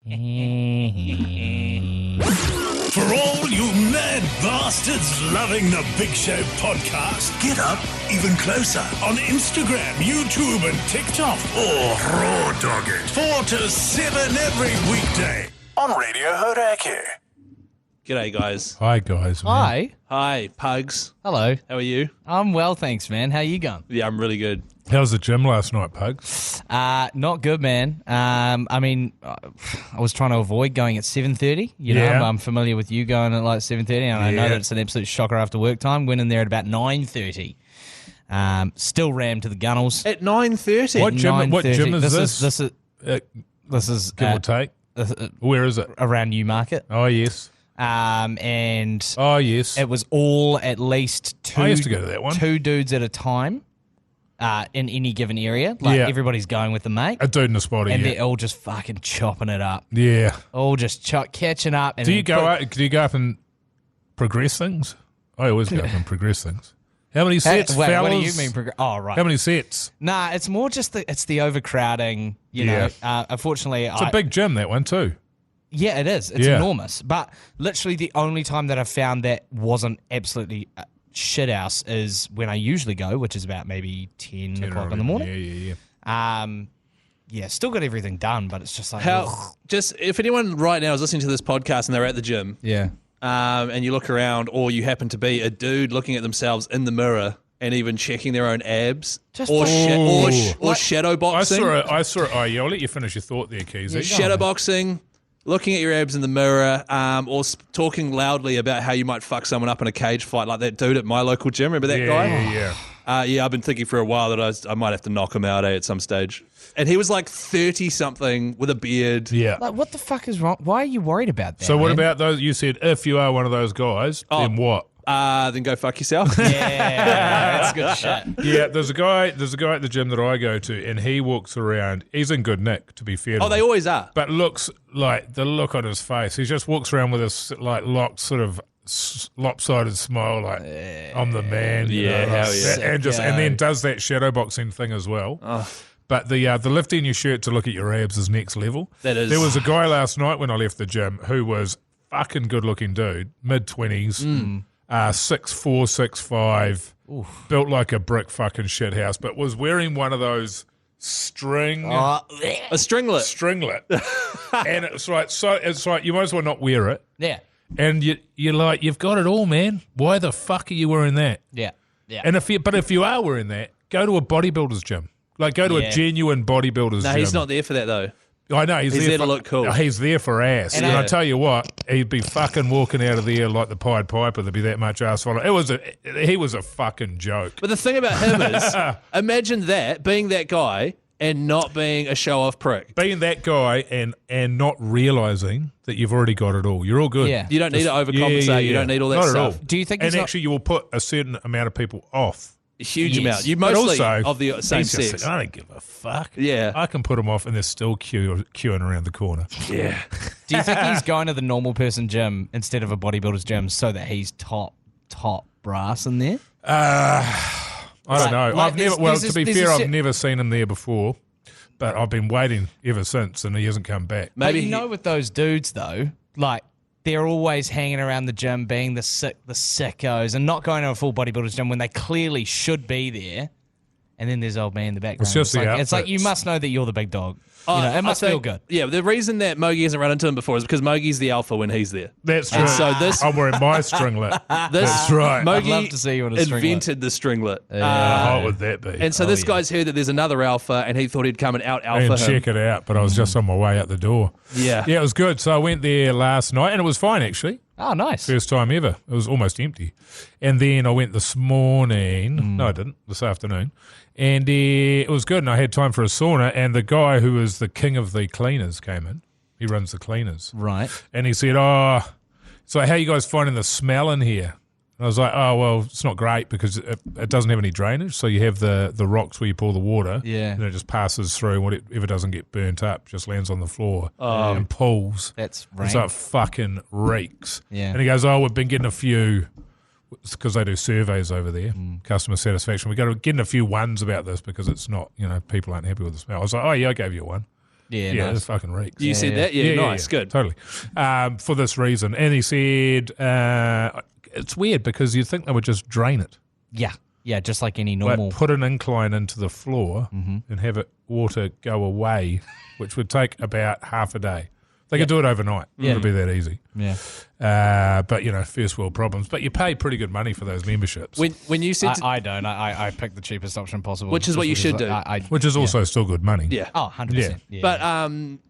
For all you mad bastards loving the Big Show podcast, get up even closer on Instagram, YouTube and TikTok, or raw dog it 4 to 7 every weekday on Radio Hauraki. G'day, guys. Hi, guys. Man. Hi. Hi, pugs. Hello. How are you? I'm well, thanks, man. How you going? Yeah, I'm really good. How was the gym last night, Pug? Not good, man. I was trying to avoid going at 7:30. You know, Yeah. I'm familiar with you going at like 7:30, and I know that it's an absolute shocker after work time. Went in there at about 9:30. Still rammed to the gunnels. At 9:30? What gym is this? This is Give or take. Where is it? around Newmarket. Oh, yes. And Oh, yes. it was all at least two. I used to go to that one. 2 dudes at a time. In any given area, like Yeah. everybody's going with the mate, A dude in a spotty, and yeah. they're all just fucking chopping it up, Yeah. all just catching up. And Do you then do you go up and progress things? I always go up and progress things. How many sets, Wait, fellas? what do you mean? Oh, right. How many sets? Nah, it's more just the overcrowding. You know, unfortunately, It's a big gym, that one, too. Yeah, it is. It's Yeah. enormous. But literally, the only time that I've found that wasn't absolutely shit house is when I usually go, which is about maybe 10 o'clock in the morning. Yeah. Still got everything done, but it's just like Just if anyone right now is listening to this podcast and they're at the gym, yeah. and you look around, or you happen to be a dude looking at themselves in the mirror and even checking their own abs, or shadow boxing. I saw it. Oh, yeah, I'll let you finish your thought there, Keezy. Shadow boxing, looking at your abs in the mirror, or talking loudly about how you might fuck someone up in a cage fight, like that dude at my local gym. Remember that guy? Yeah. I've been thinking for a while that I might have to knock him out at some stage. And he was like 30-something with a beard. Yeah. Like, what the fuck is wrong? Why are you worried about that? So what man? about those? You said if you are one of those guys, then what? Then go fuck yourself. Yeah, that's good shit. Yeah, there's a guy at the gym that I go to, and he walks around. He's in good nick, to be fair. Oh, they always are. But looks like the look on his face. He just walks around with this like locked sort of lopsided smile, like I'm the man. you Yeah, know, hell like, yeah. and then does that shadow boxing thing as well. Oh. But the lifting your shirt to look at your abs is next level. That is. There was a guy last night when I left the gym who was fucking good looking dude, mid-20s. 6'4", 6'5", built like a brick fucking shit house, but was wearing one of those a stringlet. And it's like you might as well not wear it. Yeah, And you're like, you've got it all, man. Why the fuck are you wearing that? yeah. And if you are wearing that, go to a bodybuilder's gym. Like go to a genuine bodybuilder's gym. No, he's not there for that though. I know he's there to look cool. He's there for ass, and I tell you what, he'd be fucking walking out of there like the Pied Piper. There'd be that much ass follow. He was a fucking joke. But the thing about him is, imagine that, being that guy and not being a show-off prick. Being that guy and not realising that you've already got it all. You're all good. Yeah. You don't need to overcompensate. Yeah. You don't need all that not stuff. At all. Do you think And he's actually, you will put a certain amount of people off. A huge Yes. amount. You But mostly also, of the same he's just sex. like, I don't give a fuck. Yeah. I can put them off, and they're still queuing around the corner. Yeah. Do you think he's going to the normal person gym instead of a bodybuilder's gym so that he's top brass in there? I don't know. like To be fair, a I've never seen him there before, but I've been waiting ever since, and he hasn't come back. Maybe But you know, with those dudes though, like they're always hanging around the gym, being the sickos, and not going to a full bodybuilder's gym when they clearly should be there. And then there's old man in the background. It's just the it's like you outfits. must know that you're the big dog. You know, it must feel good. Yeah, the reason that Mogi hasn't run into him before is because Mogi's the alpha when he's there. That's true. And so I'm wearing my stringlet. That's right. Mogi I'd love to see you in a stringlet. invented the stringlet. How hot would that be? And so this guy's heard that there's another alpha, and he thought he'd come and out alpha and him. check it out, but I was just on my way out the door. Yeah. Yeah, it was good. So I went there last night, and it was fine, actually. Oh, nice. First time ever. It was almost empty. And then I went this morning. No, I didn't. This afternoon. And it was good, and I had time for a sauna, and the guy who is the king of the cleaners came in. He runs the cleaners. Right. And he said, so how you guys finding the smell in here? And I was like, oh, well, it's not great because it doesn't have any drainage. So you have the rocks where you pour the water. Yeah. And it just passes through, and whatever doesn't get burnt up just lands on the floor and pools. That's And rank. so it fucking reeks. Yeah. And he goes, we've been getting a few, because they do surveys over there, customer satisfaction. We're getting a few ones about this because it's not, people aren't happy with the smell. I was like, oh, yeah, I gave you one. Yeah, Yeah, nice. this fucking reeks. You said that? Yeah, nice, good. Totally. For this reason. And he said, it's weird because you'd think they would just drain it. Yeah, just like any normal. Like put an incline into the floor and have it water go away, which would take about half a day. They could do it overnight. It would be that easy. Yeah. But, first world problems. But you pay pretty good money for those memberships. When you said... I don't. I picked the cheapest option possible. Which is what you should do. which is also still good money. yeah. Oh, 100%. Yeah. But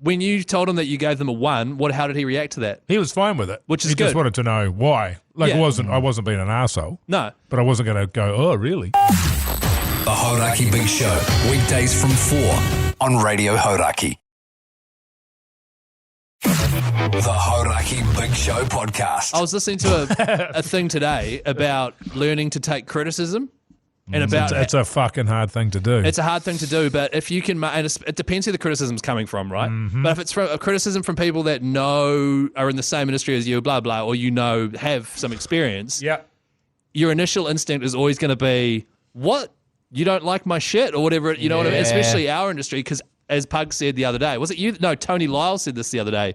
when you told him that you gave them a 1, how did he react to that? He was fine with it. Which is he good. just wanted to know why. Like, Yeah. I wasn't being an arsehole. No. But I wasn't going to go, oh, really? The Hauraki Big Show, weekdays from 4 on Radio Hauraki. The Hauraki Big Show podcast. I was listening to a thing today about learning to take criticism and about... It's a fucking hard thing to do. It's a hard thing to do, but if you can... And it depends who the criticism's coming from, right? But if it's from a criticism from people that are in the same industry as you, blah, blah, or have some experience, your initial instinct is always going to be, what? You don't like my shit or whatever, you know what I mean? Especially our industry, because as Pug said the other day, was it you? No, Tony Lyle said this the other day.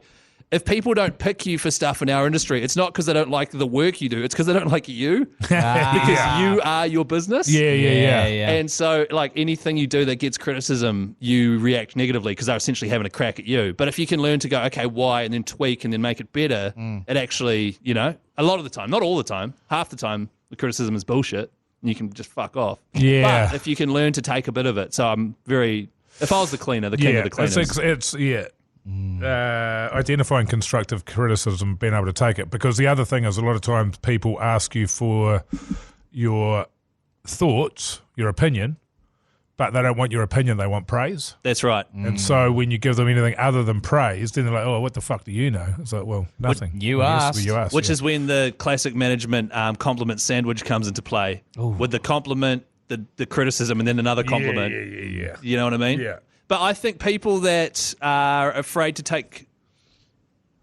If people don't pick you for stuff in our industry, it's not because they don't like the work you do. It's because they don't like you because you are your business. Yeah. And so, like, anything you do that gets criticism, you react negatively because they're essentially having a crack at you. But if you can learn to go, okay, why, and then tweak and then make it better, it actually, a lot of the time, not all the time, half the time, the criticism is bullshit and you can just fuck off. Yeah. But if you can learn to take a bit of it, so I'm very... If I was the cleaner, the king of the cleaners. It's identifying constructive criticism, being able to take it. Because the other thing is a lot of times people ask you for your thoughts, your opinion, but they don't want your opinion, they want praise. That's right. And so when you give them anything other than praise, then they're like, oh, what the fuck do you know? It's like, well, nothing. You asked. Which is when the classic management compliment sandwich comes into play. With the compliment, the criticism, and then another compliment. Yeah. You know what I mean? Yeah. But I think people that are afraid to take,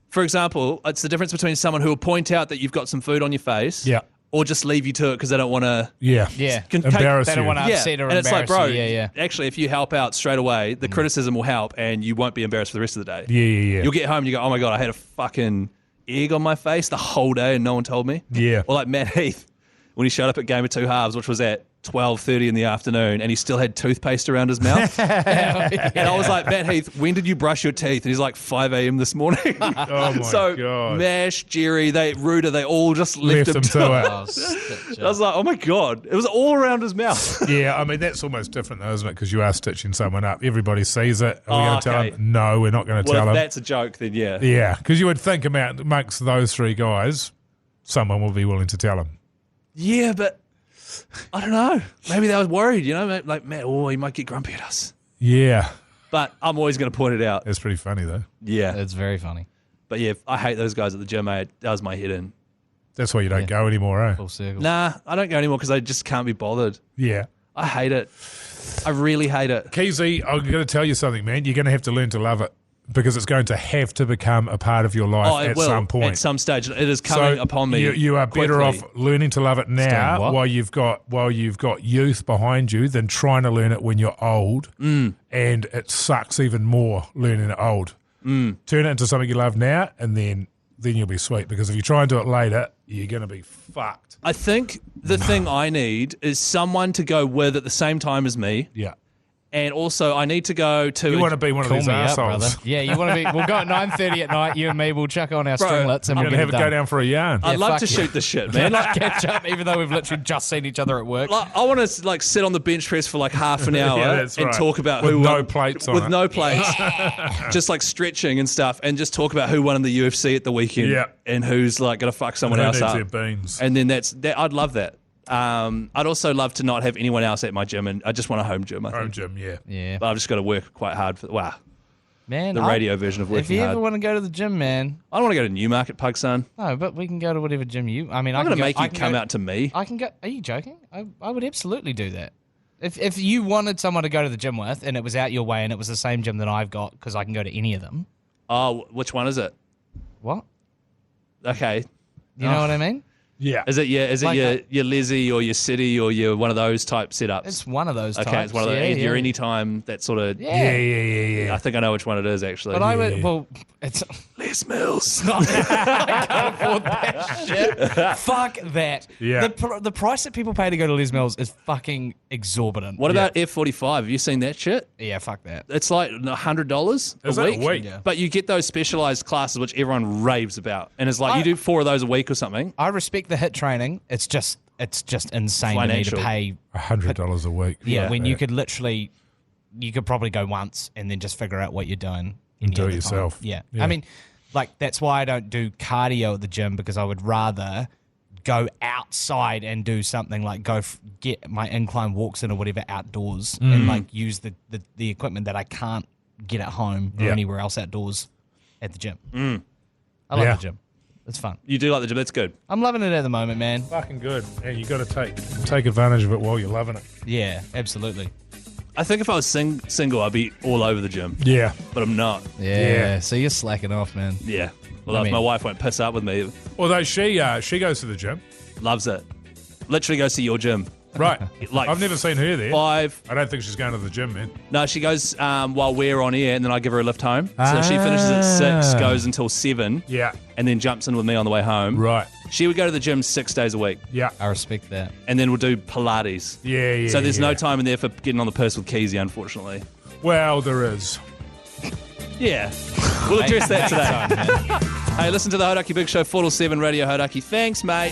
for example, it's the difference between someone who will point out that you've got some food on your face, or just leave you to it because they don't want to. Yeah. They Embarrass don't you. want to upset or and it's like, embarrass bro, you. actually, if you help out straight away, the criticism will help, and you won't be embarrassed for the rest of the day. Yeah. You'll get home and you go, oh my God, I had a fucking egg on my face the whole day and no one told me. Yeah. Or like Matt Heath, when he showed up at Game of Two Halves, which was at 12:30 in the afternoon, and he still had toothpaste around his mouth. And I was like, Matt Heath, when did you brush your teeth? And he's like, 5 a.m. this morning. Oh, my God. Mash, Jerry, Ruder, they all just left him to it. I was like, oh my God. It was all around his mouth. Yeah, I mean, that's almost different though, isn't it? Because you are stitching someone up. Everybody sees it. Are we going to tell them? No, we're not going to tell Well, if them. that's a joke, then yeah. Yeah, because you would think amongst those three guys, someone will be willing to tell them. Yeah, but I don't know. Maybe they were worried, like, Matt, he might get grumpy at us. Yeah. But I'm always going to point it out. That's pretty funny, though. Yeah. It's very funny. But yeah, I hate those guys at the gym, mate. It does my head in. That's why you don't go anymore, eh? Full circle. Nah, I don't go anymore because I just can't be bothered. Yeah. I hate it. I really hate it. Keezy, I'm going to tell you something, man. You're going to have to learn to love it because it's going to have to become a part of your life at some point. At some stage. It is coming upon me. You are better quickly. off learning to love it now what? while you've got youth behind you than trying to learn it when you're old. And it sucks even more learning it old. Turn it into something you love now, and then you'll be sweet. Because if you try and do it later, you're going to be fucked. I think the thing I need is someone to go with at the same time as me. Yeah. And also, I need to go to... You want to be one of Call these me up, brother. assholes. Yeah, you want to be... We'll go at 9:30 at night, you and me, we'll chuck on our Bro, stringlets and I'm we'll going to get go it done. down for a yarn. I'd love fuck to yeah. shoot this shit, man. Like, Catch up, even though we've literally just seen each other at work. I want to like sit on the bench press for like half an hour that's and right. talk about With who no won, plates on with it. no plates, just like stretching and stuff, and just talk about who won in the UFC at the weekend, Yeah. and who's like going to fuck someone Who else needs up. their beans? And then that's that. I'd love that. I'd also love to not have anyone else at my gym, and I just want a home gym. I think. Home gym, yeah. Yeah. But I've just got to work quite hard for Man, the radio version of If working you hard. ever want to go to the gym, man. I don't want to go to Newmarket, Pug son. No, but we can go to whatever gym you... I mean, I'm I going can to make I you can come go- out to me. I can go... Are you joking? I would absolutely do that. If you wanted someone to go to the gym with and it was out your way and it was the same gym that I've got because I can go to any of them. Oh, which one is it? What? Okay. You know what I mean? Yeah. Is it your Lizzie or your City or your one of those type setups? It's one of those types. Okay, it's one of those. Your anytime, that sort of. Yeah. I think I know which one it is, actually. But I would, well, it's Les Mills. I can't afford that shit. Fuck that. Yeah. The price that people pay to go to Les Mills is fucking exorbitant. What about F45? Have you seen that shit? Yeah, fuck that. It's like $100 Is a that week. a week? Yeah. But you get those specialized classes which everyone raves about. And it's like you do 4 of those a week or something. I respect the HIIT training. It's just insane Financial. to me to pay. $100 a week. Yeah, when you could literally, you could probably go once and then just figure out what you're doing. And do any it other yourself. time. Yeah. Yeah. I mean, like, that's why I don't do cardio at the gym, because I would rather go outside and do something like get my incline walks in or whatever outdoors and like use the equipment that I can't get at home or anywhere else outdoors at the gym. I love the gym. It's fun. You do like the gym. That's good. I'm loving it at the moment, man. Fucking good. And you got to take advantage of it while you're loving it. Yeah, absolutely. I think if I was single, I'd be all over the gym. Yeah. But I'm not. Yeah. So you're slacking off, man. Yeah. Well, if my wife won't piss up with me, Although she goes to the gym. loves it. Literally goes to your gym. Right. Like I've never seen her there. 5. I don't think she's going to the gym, man. No, she goes while we're on air, and then I give her a lift home. So she finishes at 6, goes until 7, Yeah. and then jumps in with me on the way home. Right. She would go to the gym 6 days a week, Yeah. I respect that. and then we'll do Pilates. Yeah. So there's no time in there for getting on the piss with Keezy, unfortunately. Well, there is. Yeah. We'll address that today. Hey, listen to the Hauraki Big Show, 4 till 7 Radio Hauraki. Thanks, mate.